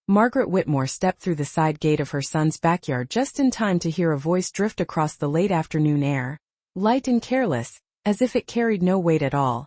Margaret Whitmore stepped through the side gate of her son's backyard just in time to hear a voice drift across the late afternoon air, light and careless, as if it carried no weight at all.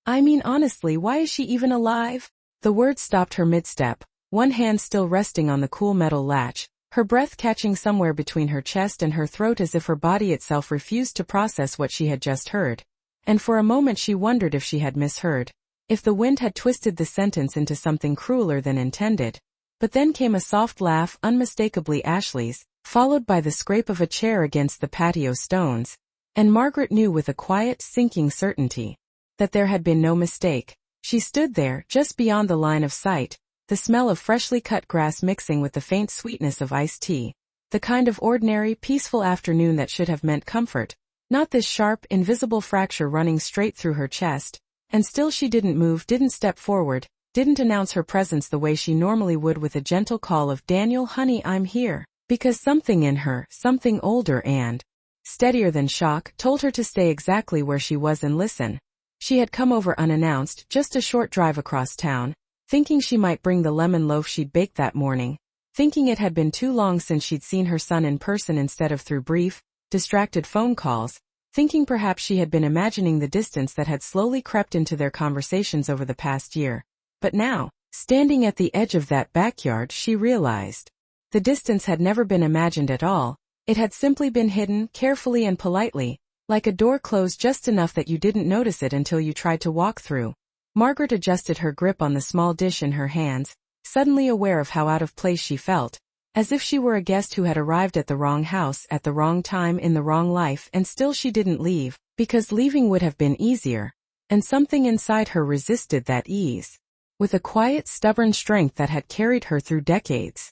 "I mean honestly, why is she even alive?" The words stopped her mid-step, one hand still resting on the cool metal latch, her breath catching somewhere between her chest and her throat as if her body itself refused to process what she had just heard. And for a moment she wondered if she had misheard, if the wind had twisted the sentence into something crueler than intended. But then came a soft laugh, unmistakably Ashley's, followed by the scrape of a chair against the patio stones, and Margaret knew with a quiet, sinking certainty that there had been no mistake. She stood there, just beyond the line of sight, the smell of freshly cut grass mixing with the faint sweetness of iced tea, the kind of ordinary, peaceful afternoon that should have meant comfort, not this sharp, invisible fracture running straight through her chest. And still she didn't move, didn't step forward, didn't announce her presence the way she normally would with a gentle call of "Daniel, honey, I'm here." Because something in her, something older and steadier than shock, told her to stay exactly where she was and listen. She had come over unannounced, just a short drive across town, thinking she might bring the lemon loaf she'd baked that morning, thinking it had been too long since she'd seen her son in person instead of through brief, distracted phone calls, thinking perhaps she had been imagining the distance that had slowly crept into their conversations over the past year. But now, standing at the edge of that backyard, she realized the distance had never been imagined at all. It had simply been hidden, carefully and politely, like a door closed just enough that you didn't notice it until you tried to walk through. Margaret adjusted her grip on the small dish in her hands, suddenly aware of how out of place she felt, as if she were a guest who had arrived at the wrong house at the wrong time in the wrong life, and still she didn't leave, because leaving would have been easier, and something inside her resisted that ease, with a quiet, stubborn strength that had carried her through decades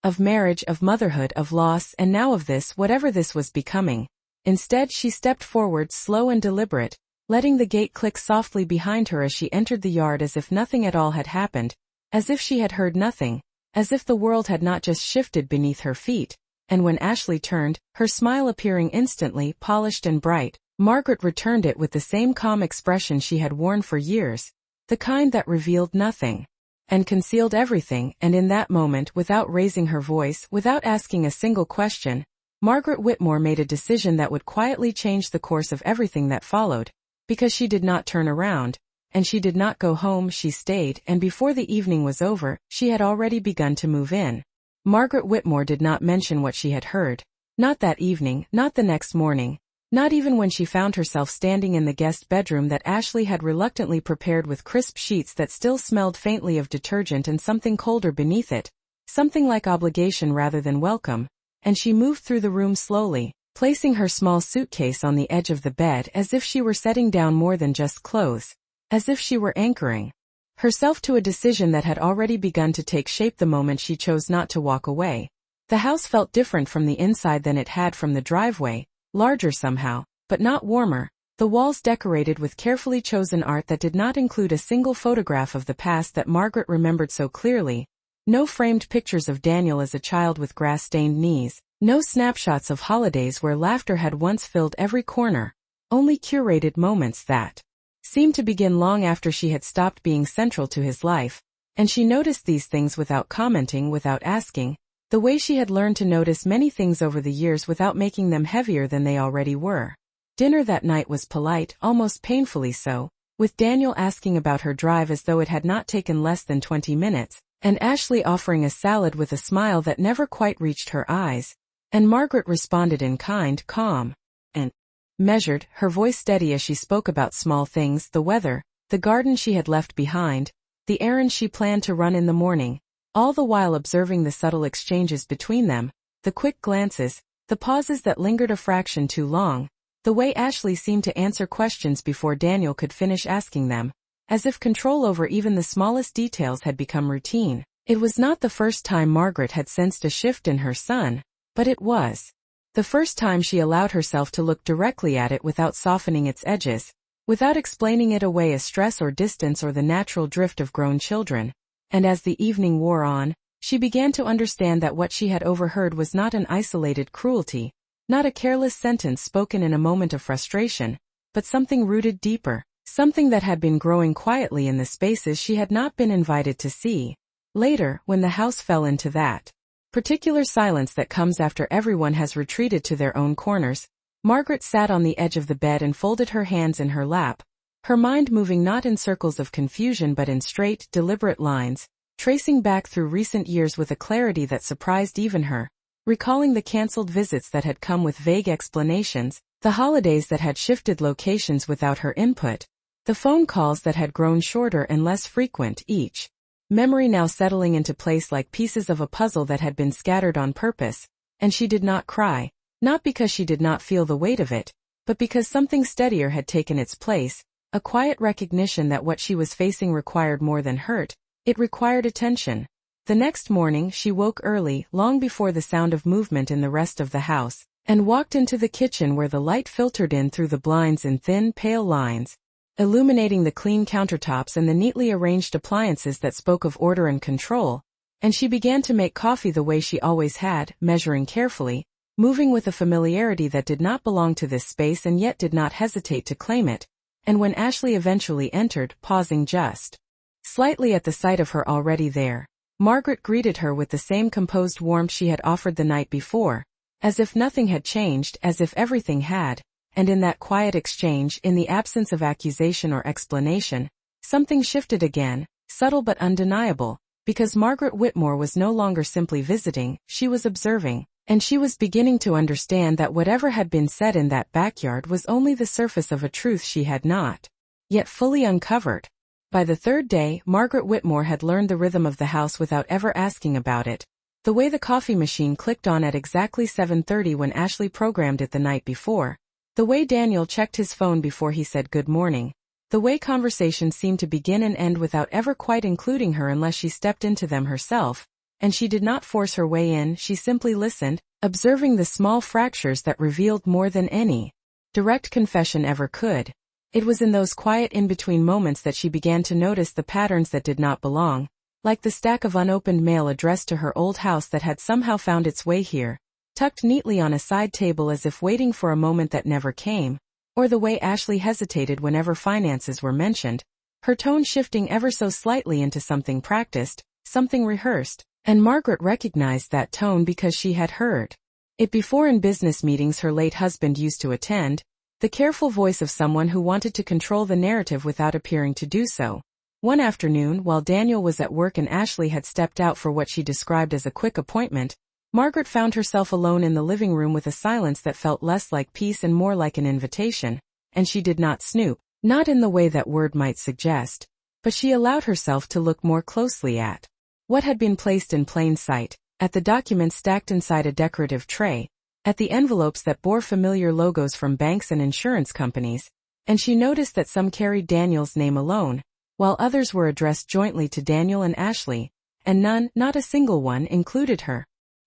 of marriage, of motherhood, of loss, and now of this, whatever this was becoming. Instead, she stepped forward, slow and deliberate, letting the gate click softly behind her as she entered the yard, as if nothing at all had happened, as if she had heard nothing, as if the world had not just shifted beneath her feet. And when Ashley turned, her smile appearing instantly, polished and bright, Margaret returned it with the same calm expression she had worn for years, the kind that revealed nothing and concealed everything. And in that moment, without raising her voice, without asking a single question, Margaret Whitmore made a decision that would quietly change the course of everything that followed, because she did not turn around, and she did not go home, she stayed, and before the evening was over, she had already begun to move in. Margaret Whitmore did not mention what she had heard, not that evening, not the next morning, not even when she found herself standing in the guest bedroom that Ashley had reluctantly prepared with crisp sheets that still smelled faintly of detergent and something colder beneath it, something like obligation rather than welcome. And she moved through the room slowly, placing her small suitcase on the edge of the bed as if she were setting down more than just clothes, as if she were anchoring herself to a decision that had already begun to take shape the moment she chose not to walk away. The house felt different from the inside than it had from the driveway, larger somehow, but not warmer, the walls decorated with carefully chosen art that did not include a single photograph of the past that Margaret remembered so clearly. No framed pictures of Daniel as a child with grass-stained knees, no snapshots of holidays where laughter had once filled every corner, only curated moments that seemed to begin long after she had stopped being central to his life. And she noticed these things without commenting, without asking, the way she had learned to notice many things over the years without making them heavier than they already were. Dinner that night was polite, almost painfully so, with Daniel asking about her drive as though it had not taken less than 20 minutes, and Ashley offering a salad with a smile that never quite reached her eyes. And Margaret responded in kind, calm, and measured, her voice steady as she spoke about small things, the weather, the garden she had left behind, the errand she planned to run in the morning, all the while observing the subtle exchanges between them, the quick glances, the pauses that lingered a fraction too long, the way Ashley seemed to answer questions before Daniel could finish asking them, as if control over even the smallest details had become routine. It was not the first time Margaret had sensed a shift in her son, but it was the first time she allowed herself to look directly at it without softening its edges, without explaining it away as stress or distance or the natural drift of grown children. And as the evening wore on, she began to understand that what she had overheard was not an isolated cruelty, not a careless sentence spoken in a moment of frustration, but something rooted deeper, something that had been growing quietly in the spaces she had not been invited to see. Later, when the house fell into that particular silence that comes after everyone has retreated to their own corners, Margaret sat on the edge of the bed and folded her hands in her lap, her mind moving not in circles of confusion but in straight, deliberate lines, tracing back through recent years with a clarity that surprised even her, recalling the cancelled visits that had come with vague explanations, the holidays that had shifted locations without her input, the phone calls that had grown shorter and less frequent each memory now settling into place like pieces of a puzzle that had been scattered on purpose, and she did not cry, not because she did not feel the weight of it, but because something steadier had taken its place, a quiet recognition that what she was facing required more than hurt, it required attention. The next morning she woke early, long before the sound of movement in the rest of the house, and walked into the kitchen where the light filtered in through the blinds in thin, pale lines, illuminating the clean countertops and the neatly arranged appliances that spoke of order and control, and she began to make coffee the way she always had, measuring carefully, moving with a familiarity that did not belong to this space and yet did not hesitate to claim it, and when Ashley eventually entered, pausing just slightly at the sight of her already there, Margaret greeted her with the same composed warmth she had offered the night before, as if nothing had changed, as if everything had. And in that quiet exchange, in the absence of accusation or explanation, something shifted again, subtle but undeniable, because Margaret Whitmore was no longer simply visiting, she was observing, and she was beginning to understand that whatever had been said in that backyard was only the surface of a truth she had not yet fully uncovered. By the third day, Margaret Whitmore had learned the rhythm of the house without ever asking about it, the way the coffee machine clicked on at exactly 7:30 when Ashley programmed it the night before, the way Daniel checked his phone before he said good morning, the way conversations seemed to begin and end without ever quite including her unless she stepped into them herself, and she did not force her way in, she simply listened, observing the small fractures that revealed more than any direct confession ever could. It was in those quiet in-between moments that she began to notice the patterns that did not belong, like the stack of unopened mail addressed to her old house that had somehow found its way here, tucked neatly on a side table as if waiting for a moment that never came, or the way Ashley hesitated whenever finances were mentioned, her tone shifting ever so slightly into something practiced, something rehearsed, and Margaret recognized that tone because she had heard it before in business meetings her late husband used to attend, the careful voice of someone who wanted to control the narrative without appearing to do so. One afternoon, while Daniel was at work and Ashley had stepped out for what she described as a quick appointment, Margaret found herself alone in the living room with a silence that felt less like peace and more like an invitation, and she did not snoop, not in the way that word might suggest, but she allowed herself to look more closely at what had been placed in plain sight, at the documents stacked inside a decorative tray, at the envelopes that bore familiar logos from banks and insurance companies, and she noticed that some carried Daniel's name alone, while others were addressed jointly to Daniel and Ashley, and none, not a single one, included her.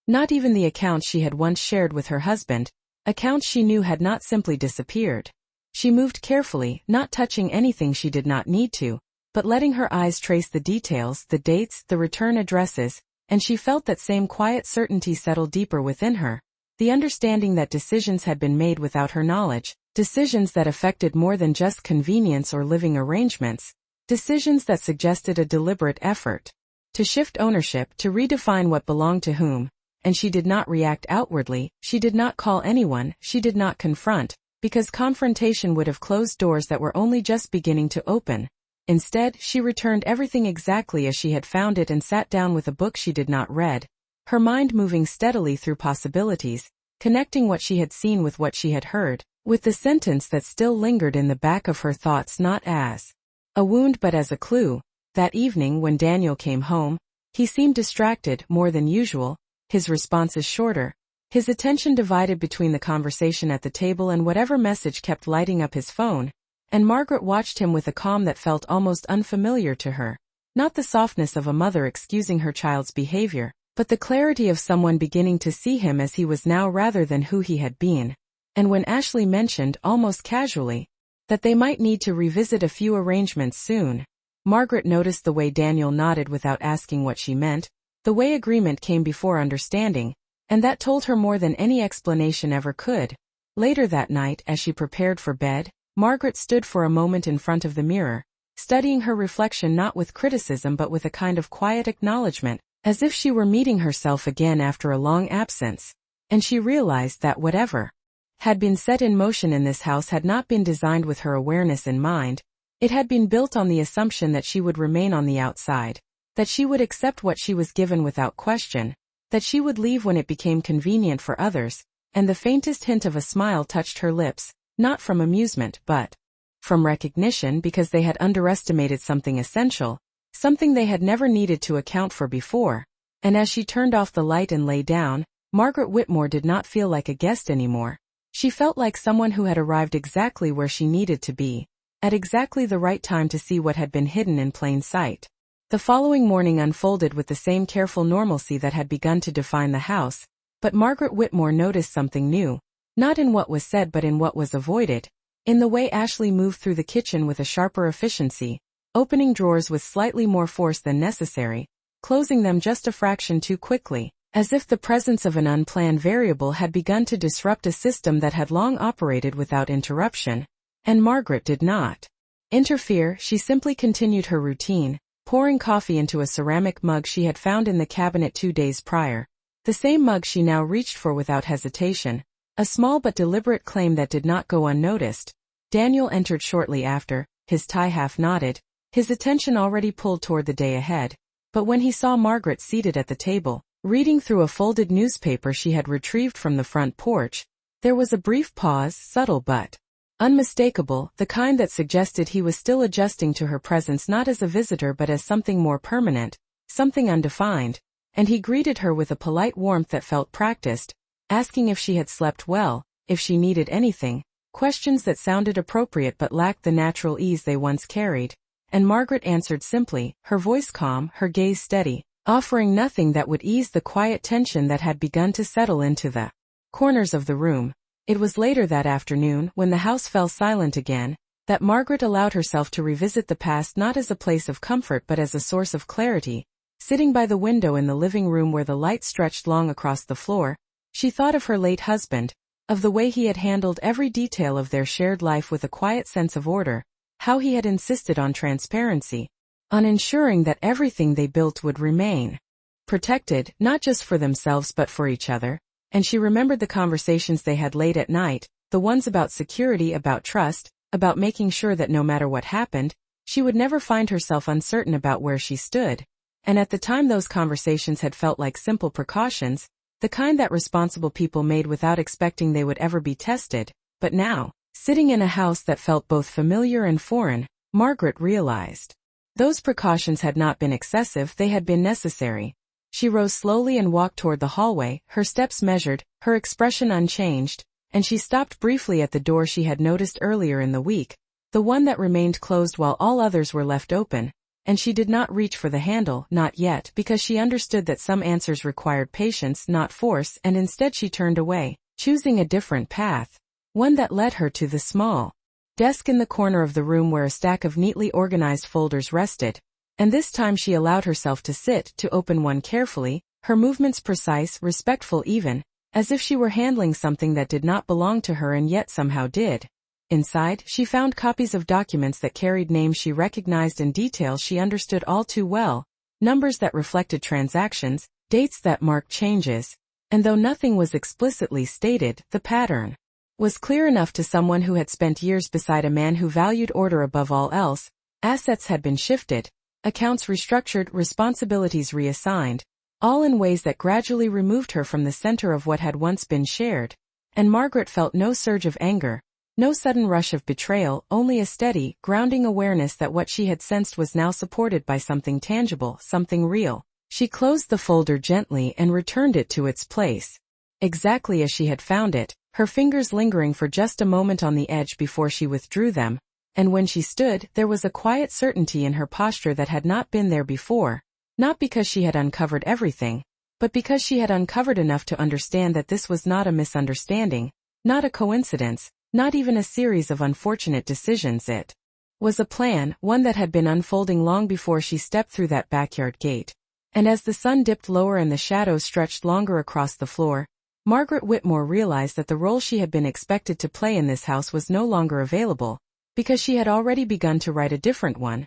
Not even the accounts she had once shared with her husband, accounts she knew had not simply disappeared. She moved carefully, not touching anything she did not need to, but letting her eyes trace the details, the dates, the return addresses, and she felt that same quiet certainty settle deeper within her, the understanding that decisions had been made without her knowledge, decisions that affected more than just convenience or living arrangements, decisions that suggested a deliberate effort to shift ownership, to redefine what belonged to whom. And she did not react outwardly, she did not call anyone, she did not confront, because confrontation would have closed doors that were only just beginning to open. Instead, she returned everything exactly as she had found it and sat down with a book she did not read, her mind moving steadily through possibilities, connecting what she had seen with what she had heard, with the sentence that still lingered in the back of her thoughts not as a wound but as a clue. That evening when Daniel came home, he seemed distracted, more than usual, his responses shorter, his attention divided between the conversation at the table and whatever message kept lighting up his phone, and Margaret watched him with a calm that felt almost unfamiliar to her, not the softness of a mother excusing her child's behavior, but the clarity of someone beginning to see him as he was now rather than who he had been. And when Ashley mentioned, almost casually, that they might need to revisit a few arrangements soon, Margaret noticed the way Daniel nodded without asking what she meant, the way agreement came before understanding, and that told her more than any explanation ever could. Later that night, as she prepared for bed, Margaret stood for a moment in front of the mirror, studying her reflection not with criticism but with a kind of quiet acknowledgement, as if she were meeting herself again after a long absence. And she realized that whatever had been set in motion in this house had not been designed with her awareness in mind. It had been built on the assumption that she would remain on the outside, that she would accept what she was given without question, that she would leave when it became convenient for others, and the faintest hint of a smile touched her lips, not from amusement but from recognition, because they had underestimated something essential, something they had never needed to account for before. And as she turned off the light and lay down, Margaret Whitmore did not feel like a guest anymore. She felt like someone who had arrived exactly where she needed to be, at exactly the right time to see what had been hidden in plain sight. The following morning unfolded with the same careful normalcy that had begun to define the house, but Margaret Whitmore noticed something new, not in what was said but in what was avoided, in the way Ashley moved through the kitchen with a sharper efficiency, opening drawers with slightly more force than necessary, closing them just a fraction too quickly, as if the presence of an unplanned variable had begun to disrupt a system that had long operated without interruption. And Margaret did not interfere. She simply continued her routine, pouring coffee into a ceramic mug she had found in the cabinet 2 days prior, the same mug she now reached for without hesitation, a small but deliberate claim that did not go unnoticed. Daniel entered shortly after, his tie half knotted, his attention already pulled toward the day ahead, but when he saw Margaret seated at the table, reading through a folded newspaper she had retrieved from the front porch, there was a brief pause, subtle but unmistakable, the kind that suggested he was still adjusting to her presence not as a visitor but as something more permanent, something undefined, and he greeted her with a polite warmth that felt practiced, asking if she had slept well, if she needed anything, questions that sounded appropriate but lacked the natural ease they once carried, and Margaret answered simply, her voice calm, her gaze steady, offering nothing that would ease the quiet tension that had begun to settle into the corners of the room. It was later that afternoon, when the house fell silent again, that Margaret allowed herself to revisit the past not as a place of comfort but as a source of clarity. Sitting by the window in the living room where the light stretched long across the floor, she thought of her late husband, of the way he had handled every detail of their shared life with a quiet sense of order, how he had insisted on transparency, on ensuring that everything they built would remain protected, not just for themselves but for each other. And she remembered the conversations they had late at night, the ones about security, about trust, about making sure that no matter what happened, she would never find herself uncertain about where she stood. And at the time those conversations had felt like simple precautions, the kind that responsible people made without expecting they would ever be tested. But now, sitting in a house that felt both familiar and foreign, Margaret realized those precautions had not been excessive, they had been necessary. She rose slowly and walked toward the hallway, her steps measured, her expression unchanged, and she stopped briefly at the door she had noticed earlier in the week, the one that remained closed while all others were left open, and she did not reach for the handle, not yet, because she understood that some answers required patience, not force, and instead she turned away, choosing a different path, one that led her to the small desk in the corner of the room where a stack of neatly organized folders rested. And this time she allowed herself to sit, to open one carefully, her movements precise, respectful even, as if she were handling something that did not belong to her and yet somehow did. Inside, she found copies of documents that carried names she recognized and details she understood all too well, numbers that reflected transactions, dates that marked changes, and though nothing was explicitly stated, the pattern was clear enough to someone who had spent years beside a man who valued order above all else. Assets had been shifted, accounts restructured, responsibilities reassigned, all in ways that gradually removed her from the center of what had once been shared. And Margaret felt no surge of anger, no sudden rush of betrayal, only a steady, grounding awareness that what she had sensed was now supported by something tangible, something real. She closed the folder gently and returned it to its place, exactly as she had found it, her fingers lingering for just a moment on the edge before she withdrew them. And when she stood, there was a quiet certainty in her posture that had not been there before, not because she had uncovered everything, but because she had uncovered enough to understand that this was not a misunderstanding, not a coincidence, not even a series of unfortunate decisions. It was a plan, one that had been unfolding long before she stepped through that backyard gate. And as the sun dipped lower and the shadows stretched longer across the floor, Margaret Whitmore realized that the role she had been expected to play in this house was no longer available, because she had already begun to write a different one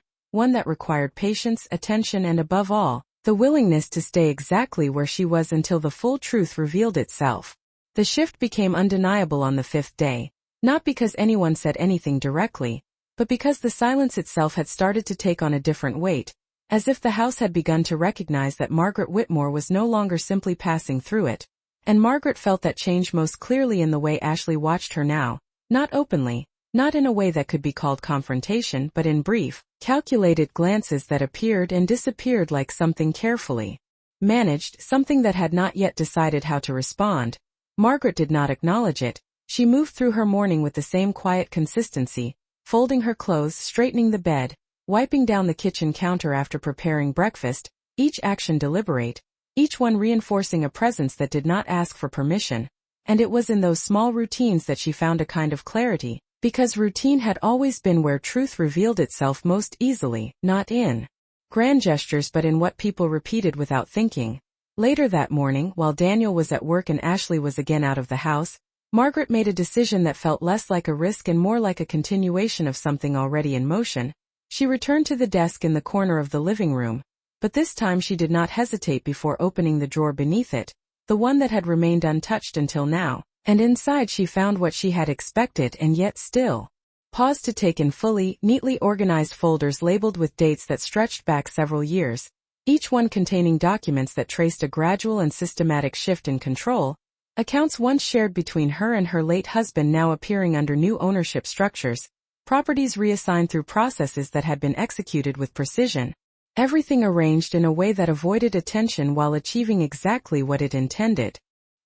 that required patience, attention, and above all, the willingness to stay exactly where she was until the full truth revealed itself. The shift became undeniable on the 5th day, not because anyone said anything directly, but because the silence itself had started to take on a different weight, as if the house had begun to recognize that Margaret Whitmore was no longer simply passing through it. And Margaret felt that change most clearly in the way Ashley watched her now, not openly, not in a way that could be called confrontation, but in brief, calculated glances that appeared and disappeared like something carefully managed, something that had not yet decided how to respond. Margaret did not acknowledge it. She moved through her morning with the same quiet consistency, folding her clothes, straightening the bed, wiping down the kitchen counter after preparing breakfast, each action deliberate, each one reinforcing a presence that did not ask for permission. And it was in those small routines that she found a kind of clarity, because routine had always been where truth revealed itself most easily, not in grand gestures but in what people repeated without thinking. Later that morning, while Daniel was at work and Ashley was again out of the house, Margaret made a decision that felt less like a risk and more like a continuation of something already in motion. She returned to the desk in the corner of the living room, but this time she did not hesitate before opening the drawer beneath it, the one that had remained untouched until now, and inside she found what she had expected and yet still paused to take in fully, neatly organized folders labeled with dates that stretched back several years, each one containing documents that traced a gradual and systematic shift in control, accounts once shared between her and her late husband now appearing under new ownership structures, properties reassigned through processes that had been executed with precision, everything arranged in a way that avoided attention while achieving exactly what it intended.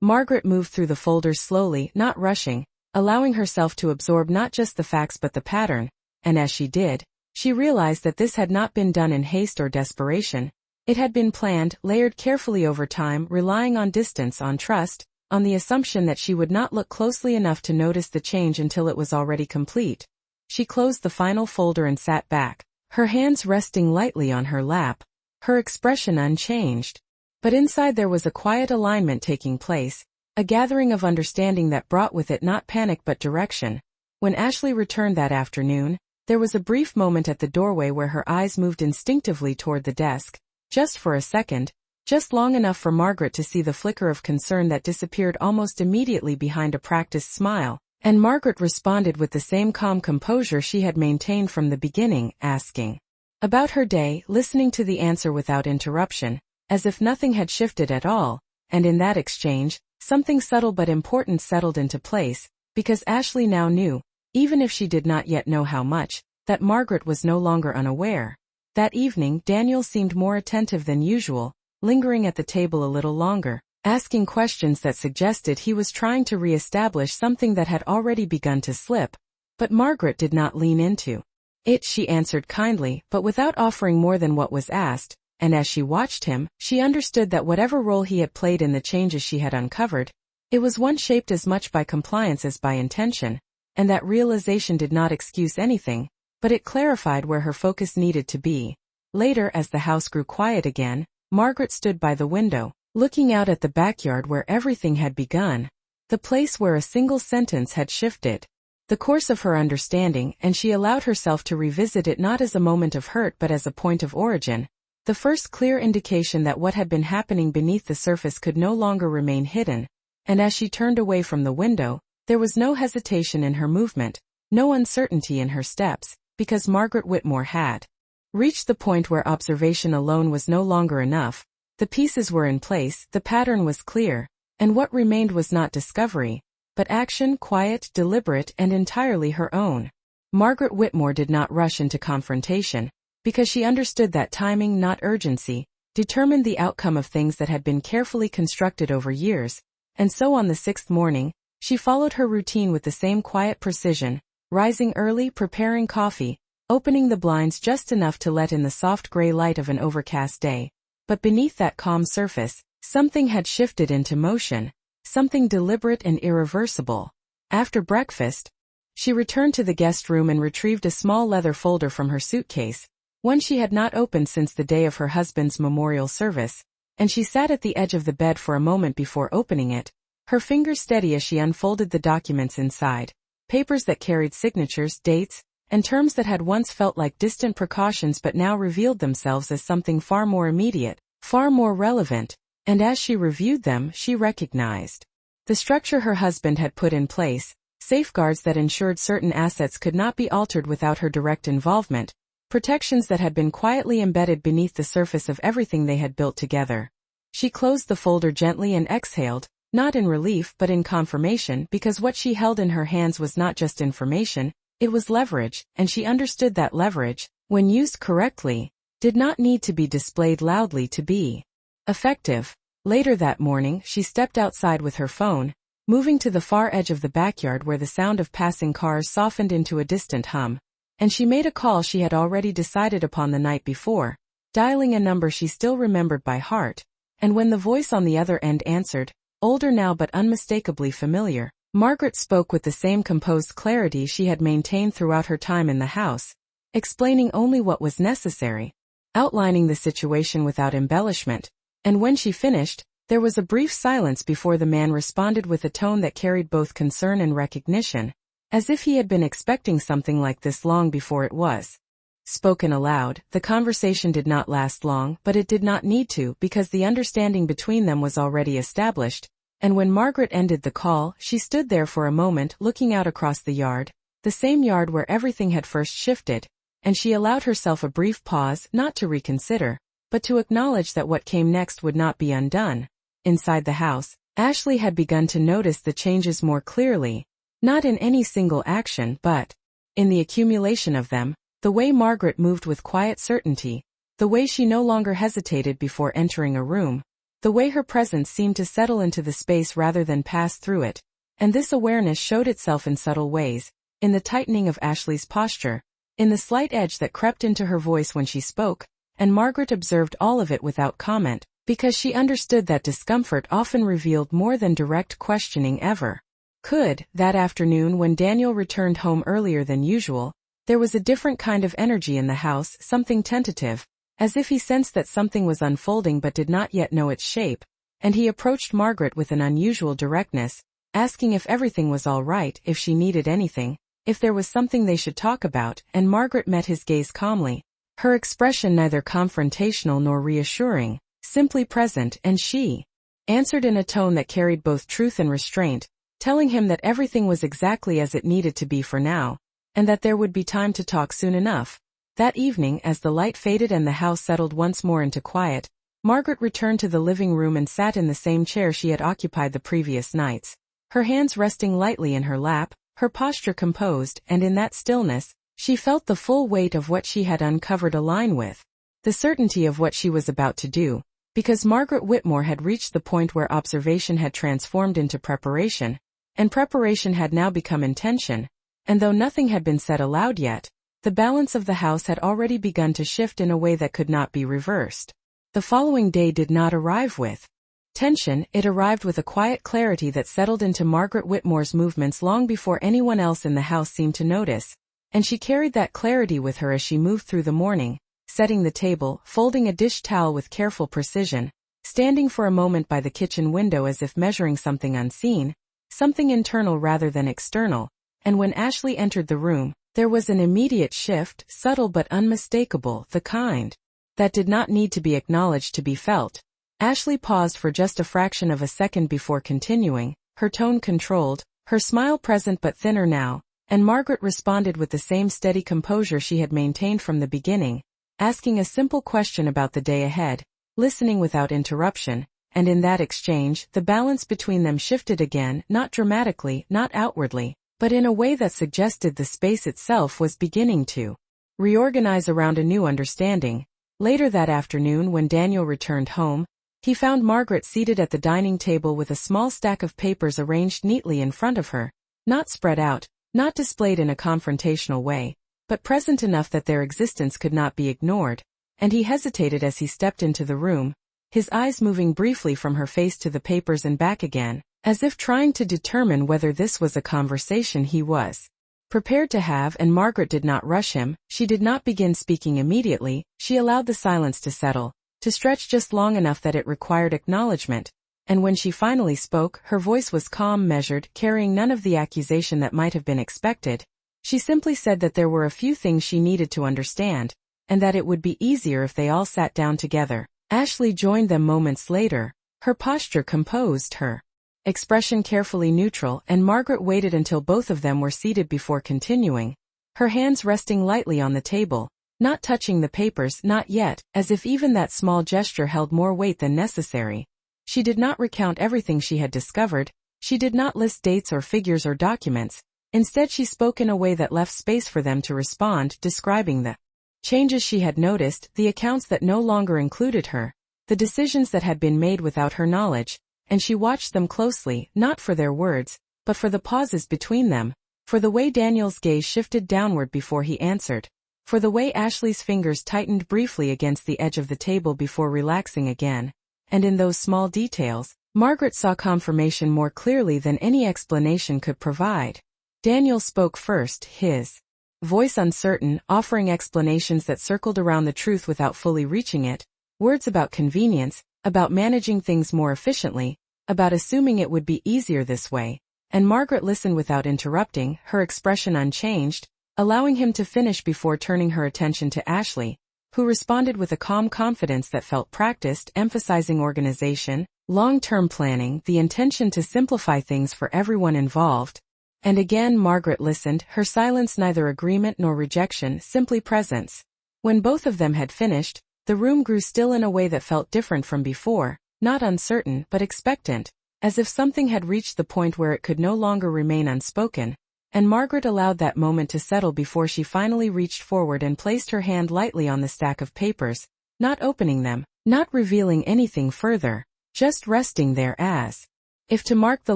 Margaret moved through the folders slowly, not rushing, allowing herself to absorb not just the facts but the pattern, and as she did, she realized that this had not been done in haste or desperation. It had been planned, layered carefully over time, relying on distance, on trust, on the assumption that she would not look closely enough to notice the change until it was already complete. She closed the final folder and sat back, her hands resting lightly on her lap, her expression unchanged. But inside there was a quiet alignment taking place, a gathering of understanding that brought with it not panic but direction. When Ashley returned that afternoon, there was a brief moment at the doorway where her eyes moved instinctively toward the desk, just for a second, just long enough for Margaret to see the flicker of concern that disappeared almost immediately behind a practiced smile, and Margaret responded with the same calm composure she had maintained from the beginning, asking about her day, listening to the answer without interruption, as if nothing had shifted at all, and in that exchange, something subtle but important settled into place, because Ashley now knew, even if she did not yet know how much, that Margaret was no longer unaware. That evening, Daniel seemed more attentive than usual, lingering at the table a little longer, asking questions that suggested he was trying to re-establish something that had already begun to slip, but Margaret did not lean into it. She answered kindly, but without offering more than what was asked, and as she watched him, she understood that whatever role he had played in the changes she had uncovered, it was one shaped as much by compliance as by intention, and that realization did not excuse anything, but it clarified where her focus needed to be. Later, as the house grew quiet again, Margaret stood by the window, looking out at the backyard where everything had begun, the place where a single sentence had shifted the course of her understanding, and she allowed herself to revisit it not as a moment of hurt but as a point of origin, the first clear indication that what had been happening beneath the surface could no longer remain hidden. And as she turned away from the window, there was no hesitation in her movement, no uncertainty in her steps, because Margaret Whitmore had reached the point where observation alone was no longer enough. The pieces were in place, the pattern was clear, and what remained was not discovery, but action, quiet, deliberate, and entirely her own. Margaret Whitmore did not rush into confrontation, because she understood that timing, not urgency, determined the outcome of things that had been carefully constructed over years, and so on the 6th morning, she followed her routine with the same quiet precision, rising early, preparing coffee, opening the blinds just enough to let in the soft gray light of an overcast day. But beneath that calm surface, something had shifted into motion, something deliberate and irreversible. After breakfast, she returned to the guest room and retrieved a small leather folder from her suitcase, one she had not opened since the day of her husband's memorial service, and she sat at the edge of the bed for a moment before opening it, her fingers steady as she unfolded the documents inside, papers that carried signatures, dates, and terms that had once felt like distant precautions but now revealed themselves as something far more immediate, far more relevant, and as she reviewed them, she recognized the structure her husband had put in place, safeguards that ensured certain assets could not be altered without her direct involvement, protections that had been quietly embedded beneath the surface of everything they had built together. She closed the folder gently and exhaled, not in relief but in confirmation, because what she held in her hands was not just information, it was leverage, and she understood that leverage, when used correctly, did not need to be displayed loudly to be effective. Later that morning, she stepped outside with her phone, moving to the far edge of the backyard where the sound of passing cars softened into a distant hum, and she made a call she had already decided upon the night before, dialing a number she still remembered by heart, and when the voice on the other end answered, older now but unmistakably familiar, Margaret spoke with the same composed clarity she had maintained throughout her time in the house, explaining only what was necessary, outlining the situation without embellishment, and when she finished, there was a brief silence before the man responded with a tone that carried both concern and recognition, as if he had been expecting something like this long before it was spoken aloud. The conversation did not last long, but it did not need to because the understanding between them was already established, and when Margaret ended the call, she stood there for a moment looking out across the yard, the same yard where everything had first shifted, and she allowed herself a brief pause not to reconsider, but to acknowledge that what came next would not be undone. Inside the house, Ashley had begun to notice the changes more clearly, not in any single action but in the accumulation of them, the way Margaret moved with quiet certainty, the way she no longer hesitated before entering a room, the way her presence seemed to settle into the space rather than pass through it, and this awareness showed itself in subtle ways, in the tightening of Ashley's posture, in the slight edge that crept into her voice when she spoke, and Margaret observed all of it without comment, because she understood that discomfort often revealed more than direct questioning ever could. That afternoon when Daniel returned home earlier than usual, there was a different kind of energy in the house, something tentative, as if he sensed that something was unfolding but did not yet know its shape, and he approached Margaret with an unusual directness, asking if everything was all right, if she needed anything, if there was something they should talk about, and Margaret met his gaze calmly, her expression neither confrontational nor reassuring, simply present, and she answered in a tone that carried both truth and restraint, telling him that everything was exactly as it needed to be for now, and that there would be time to talk soon enough. That evening, as the light faded and the house settled once more into quiet, Margaret returned to the living room and sat in the same chair she had occupied the previous nights, her hands resting lightly in her lap, her posture composed, and in that stillness, she felt the full weight of what she had uncovered align with the certainty of what she was about to do, because Margaret Whitmore had reached the point where observation had transformed into preparation, and preparation had now become intention, and though nothing had been said aloud yet, the balance of the house had already begun to shift in a way that could not be reversed. The following day did not arrive with tension, it arrived with a quiet clarity that settled into Margaret Whitmore's movements long before anyone else in the house seemed to notice, and she carried that clarity with her as she moved through the morning, setting the table, folding a dish towel with careful precision, standing for a moment by the kitchen window as if measuring something unseen, something internal rather than external, and when Ashley entered the room, there was an immediate shift, subtle but unmistakable, the kind that did not need to be acknowledged to be felt. Ashley paused for just a fraction of a second before continuing, her tone controlled, her smile present but thinner now, and Margaret responded with the same steady composure she had maintained from the beginning, asking a simple question about the day ahead, listening without interruption, and in that exchange, the balance between them shifted again, not dramatically, not outwardly, but in a way that suggested the space itself was beginning to reorganize around a new understanding. Later that afternoon when Daniel returned home, he found Margaret seated at the dining table with a small stack of papers arranged neatly in front of her, not spread out, not displayed in a confrontational way, but present enough that their existence could not be ignored, and he hesitated as he stepped into the room, his eyes moving briefly from her face to the papers and back again, as if trying to determine whether this was a conversation he was prepared to have. And Margaret did not rush him, she did not begin speaking immediately, she allowed the silence to settle, to stretch just long enough that it required acknowledgement, and when she finally spoke, her voice was calm, measured, carrying none of the accusation that might have been expected. She simply said that there were a few things she needed to understand, and that it would be easier if they all sat down together. Ashley joined them moments later, her posture composed, her expression carefully neutral, and Margaret waited until both of them were seated before continuing, her hands resting lightly on the table, not touching the papers, not yet, as if even that small gesture held more weight than necessary. She did not recount everything she had discovered, she did not list dates or figures or documents, instead she spoke in a way that left space for them to respond, describing the changes she had noticed, the accounts that no longer included her, the decisions that had been made without her knowledge, and she watched them closely, not for their words, but for the pauses between them, for the way Daniel's gaze shifted downward before he answered, for the way Ashley's fingers tightened briefly against the edge of the table before relaxing again, and in those small details, Margaret saw confirmation more clearly than any explanation could provide. Daniel spoke first, his voice uncertain, offering explanations that circled around the truth without fully reaching it, words about convenience, about managing things more efficiently, about assuming it would be easier this way, and Margaret listened without interrupting, her expression unchanged, allowing him to finish before turning her attention to Ashley, who responded with a calm confidence that felt practiced, emphasizing organization, long-term planning, the intention to simplify things for everyone involved. And again Margaret listened, her silence neither agreement nor rejection, simply presence. When both of them had finished, the room grew still in a way that felt different from before, not uncertain but expectant, as if something had reached the point where it could no longer remain unspoken, and Margaret allowed that moment to settle before she finally reached forward and placed her hand lightly on the stack of papers, not opening them, not revealing anything further, just resting there as if to mark the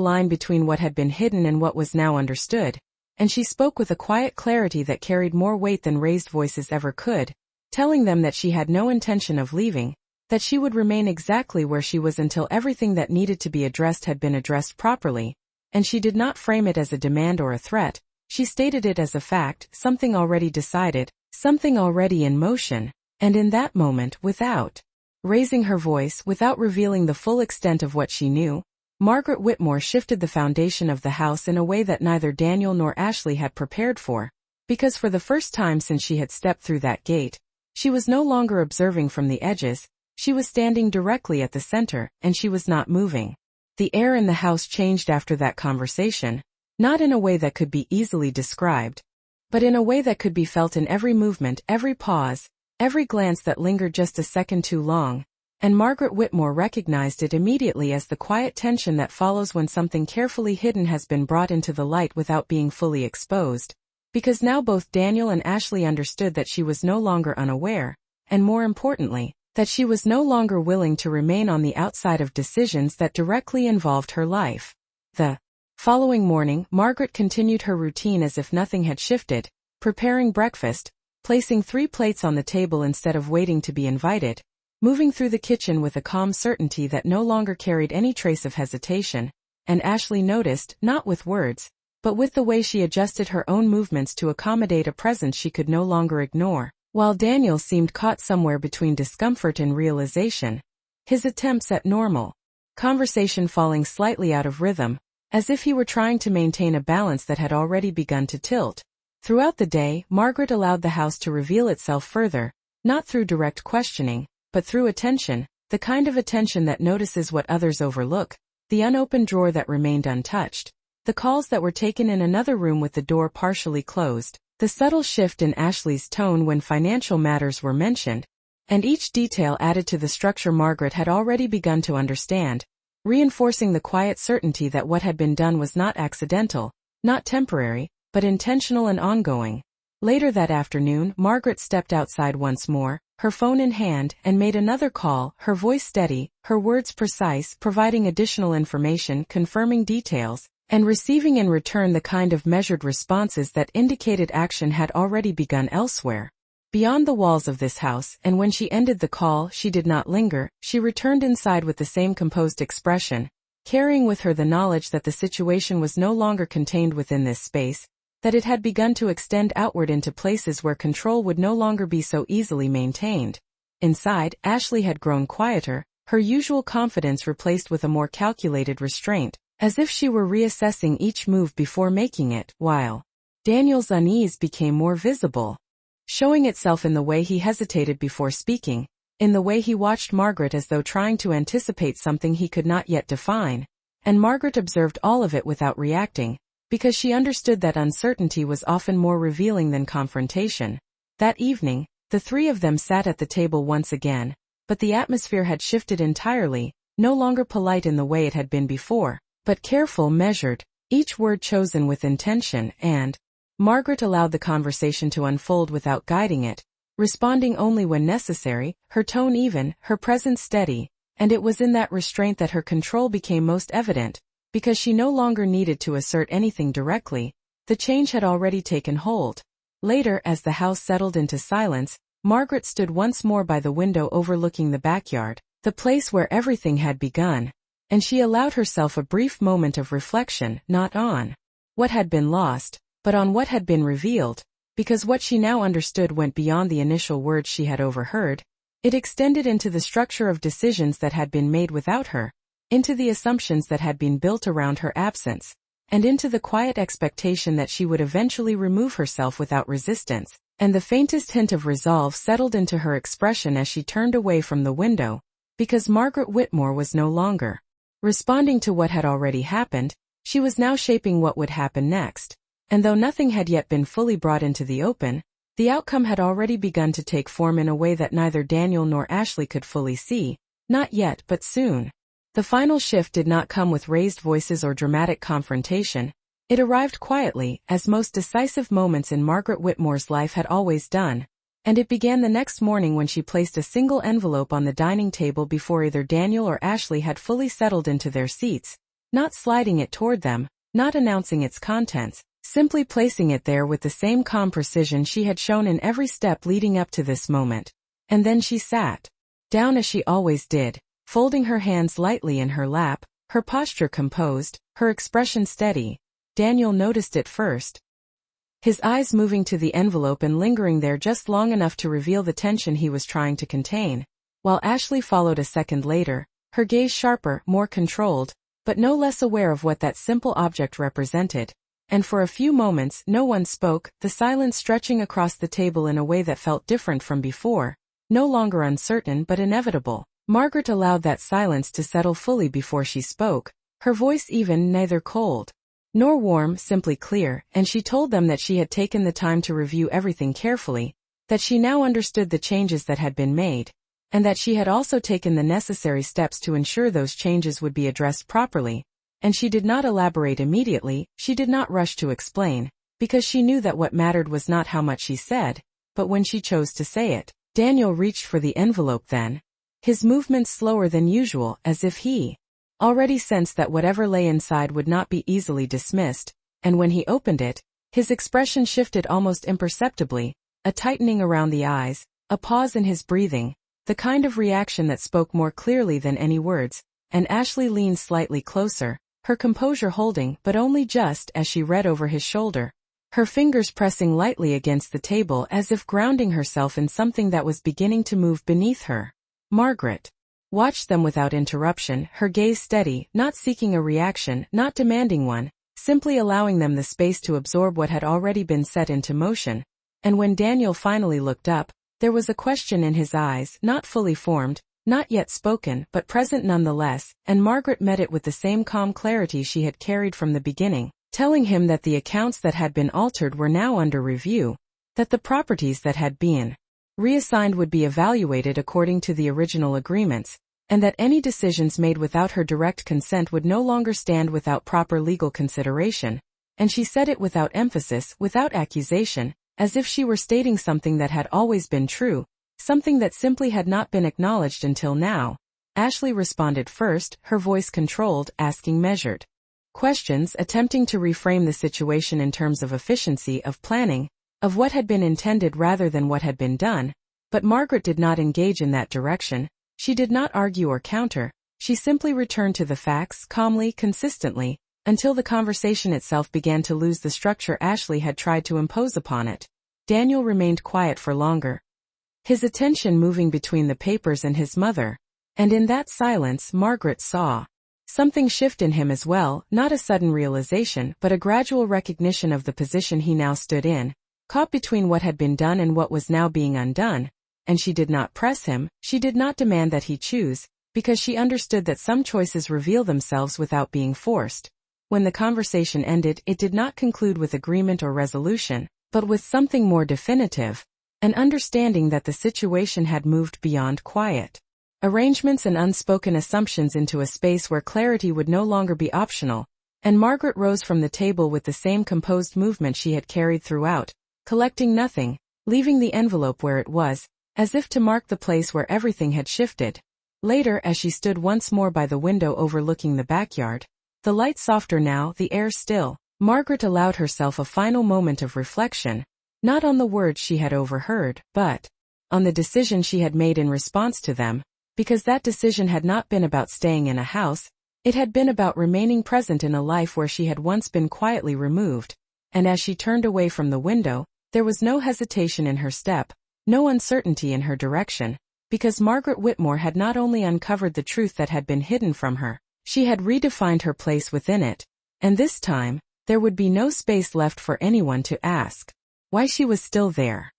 line between what had been hidden and what was now understood, and she spoke with a quiet clarity that carried more weight than raised voices ever could, telling them that she had no intention of leaving, that she would remain exactly where she was until everything that needed to be addressed had been addressed properly, and she did not frame it as a demand or a threat, she stated it as a fact, something already decided, something already in motion, and in that moment, without raising her voice, without revealing the full extent of what she knew, Margaret Whitmore shifted the foundation of the house in a way that neither Daniel nor Ashley had prepared for, because for the first time since she had stepped through that gate, she was no longer observing from the edges, she was standing directly at the center, and she was not moving. The air in the house changed after that conversation, not in a way that could be easily described, but in a way that could be felt in every movement, every pause, every glance that lingered just a second too long, and Margaret Whitmore recognized it immediately as the quiet tension that follows when something carefully hidden has been brought into the light without being fully exposed, because now both Daniel and Ashley understood that she was no longer unaware, and more importantly, that she was no longer willing to remain on the outside of decisions that directly involved her life. The following morning, Margaret continued her routine as if nothing had shifted, preparing breakfast, placing 3 plates on the table instead of waiting to be invited, moving through the kitchen with a calm certainty that no longer carried any trace of hesitation, and Ashley noticed, not with words, but with the way she adjusted her own movements to accommodate a presence she could no longer ignore, while Daniel seemed caught somewhere between discomfort and realization, his attempts at normal conversation falling slightly out of rhythm, as if he were trying to maintain a balance that had already begun to tilt. Throughout the day, Margaret allowed the house to reveal itself further, not through direct questioning, but through attention, the kind of attention that notices what others overlook, the unopened drawer that remained untouched, the calls that were taken in another room with the door partially closed, the subtle shift in Ashley's tone when financial matters were mentioned, and each detail added to the structure Margaret had already begun to understand, reinforcing the quiet certainty that what had been done was not accidental, not temporary, but intentional and ongoing. Later that afternoon, Margaret stepped outside once more, her phone in hand, and made another call, her voice steady, her words precise, providing additional information, confirming details, and receiving in return the kind of measured responses that indicated action had already begun elsewhere, beyond the walls of this house, and when she ended the call, she did not linger, she returned inside with the same composed expression, carrying with her the knowledge that the situation was no longer contained within this space, that it had begun to extend outward into places where control would no longer be so easily maintained. Inside, Ashley had grown quieter, her usual confidence replaced with a more calculated restraint, as if she were reassessing each move before making it, while Daniel's unease became more visible, showing itself in the way he hesitated before speaking, in the way he watched Margaret as though trying to anticipate something he could not yet define, and Margaret observed all of it without reacting, because she understood that uncertainty was often more revealing than confrontation. That evening, the three of them sat at the table once again, but the atmosphere had shifted entirely, no longer polite in the way it had been before, but careful, measured, each word chosen with intention, and Margaret allowed the conversation to unfold without guiding it, responding only when necessary, her tone even, her presence steady, and it was in that restraint that her control became most evident, because she no longer needed to assert anything directly. The change had already taken hold. Later, as the house settled into silence, Margaret stood once more by the window overlooking the backyard, the place where everything had begun, and she allowed herself a brief moment of reflection, not on what had been lost, but on what had been revealed, because what she now understood went beyond the initial words she had overheard. It extended into the structure of decisions that had been made without her, into the assumptions that had been built around her absence, and into the quiet expectation that she would eventually remove herself without resistance, and the faintest hint of resolve settled into her expression as she turned away from the window, because Margaret Whitmore was no longer responding to what had already happened, she was now shaping what would happen next, and though nothing had yet been fully brought into the open, the outcome had already begun to take form in a way that neither Daniel nor Ashley could fully see, not yet but soon. The final shift did not come with raised voices or dramatic confrontation. It arrived quietly, as most decisive moments in Margaret Whitmore's life had always done, and it began the next morning when she placed a single envelope on the dining table before either Daniel or Ashley had fully settled into their seats, not sliding it toward them, not announcing its contents, simply placing it there with the same calm precision she had shown in every step leading up to this moment. And then she sat down as she always did, folding her hands lightly in her lap, her posture composed, her expression steady. Daniel noticed it first, his eyes moving to the envelope and lingering there just long enough to reveal the tension he was trying to contain, while Ashley followed a second later, her gaze sharper, more controlled, but no less aware of what that simple object represented. And for a few moments no one spoke, the silence stretching across the table in a way that felt different from before, no longer uncertain but inevitable. Margaret allowed that silence to settle fully before she spoke, her voice even neither cold nor warm, simply clear, and she told them that she had taken the time to review everything carefully, that she now understood the changes that had been made, and that she had also taken the necessary steps to ensure those changes would be addressed properly. And she did not elaborate immediately, she did not rush to explain, because she knew that what mattered was not how much she said, but when she chose to say it. Daniel reached for the envelope then, his movements slower than usual, as if he already sensed that whatever lay inside would not be easily dismissed, and when he opened it, his expression shifted almost imperceptibly, a tightening around the eyes, a pause in his breathing, the kind of reaction that spoke more clearly than any words, and Ashley leaned slightly closer, her composure holding but only just as she read over his shoulder, her fingers pressing lightly against the table as if grounding herself in something that was beginning to move beneath her. Margaret watched them without interruption, her gaze steady, not seeking a reaction, not demanding one, simply allowing them the space to absorb what had already been set into motion. And when Daniel finally looked up, there was a question in his eyes, not fully formed, not yet spoken, but present nonetheless, and Margaret met it with the same calm clarity she had carried from the beginning, telling him that the accounts that had been altered were now under review, that the properties that had been reassigned would be evaluated according to the original agreements, and that any decisions made without her direct consent would no longer stand without proper legal consideration. And she said it without emphasis, without accusation, as if she were stating something that had always been true, something that simply had not been acknowledged until now. Ashley responded first, her voice controlled, asking measured questions, attempting to reframe the situation in terms of efficiency, of planning, of what had been intended rather than what had been done. But Margaret did not engage in that direction. She did not argue or counter. She simply returned to the facts, calmly, consistently, until the conversation itself began to lose the structure Ashley had tried to impose upon it. Daniel remained quiet for longer, his attention moving between the papers and his mother, and in that silence Margaret saw Something shifted in him as well, not a sudden realization, but a gradual recognition of the position he now stood in, caught between what had been done and what was now being undone. And she did not press him, she did not demand that he choose, because she understood that some choices reveal themselves without being forced. When the conversation ended, it did not conclude with agreement or resolution, but with something more definitive, an understanding that the situation had moved beyond quiet arrangements and unspoken assumptions into a space where clarity would no longer be optional, and Margaret rose from the table with the same composed movement she had carried throughout, collecting nothing, leaving the envelope where it was, as if to mark the place where everything had shifted. Later, as she stood once more by the window overlooking the backyard, the light softer now, the air still, Margaret allowed herself a final moment of reflection, not on the words she had overheard, but on the decision she had made in response to them, because that decision had not been about staying in a house, it had been about remaining present in a life where she had once been quietly removed. And as she turned away from the window, there was no hesitation in her step, no uncertainty in her direction, because Margaret Whitmore had not only uncovered the truth that had been hidden from her, she had redefined her place within it, and this time, there would be no space left for anyone to ask why she was still there.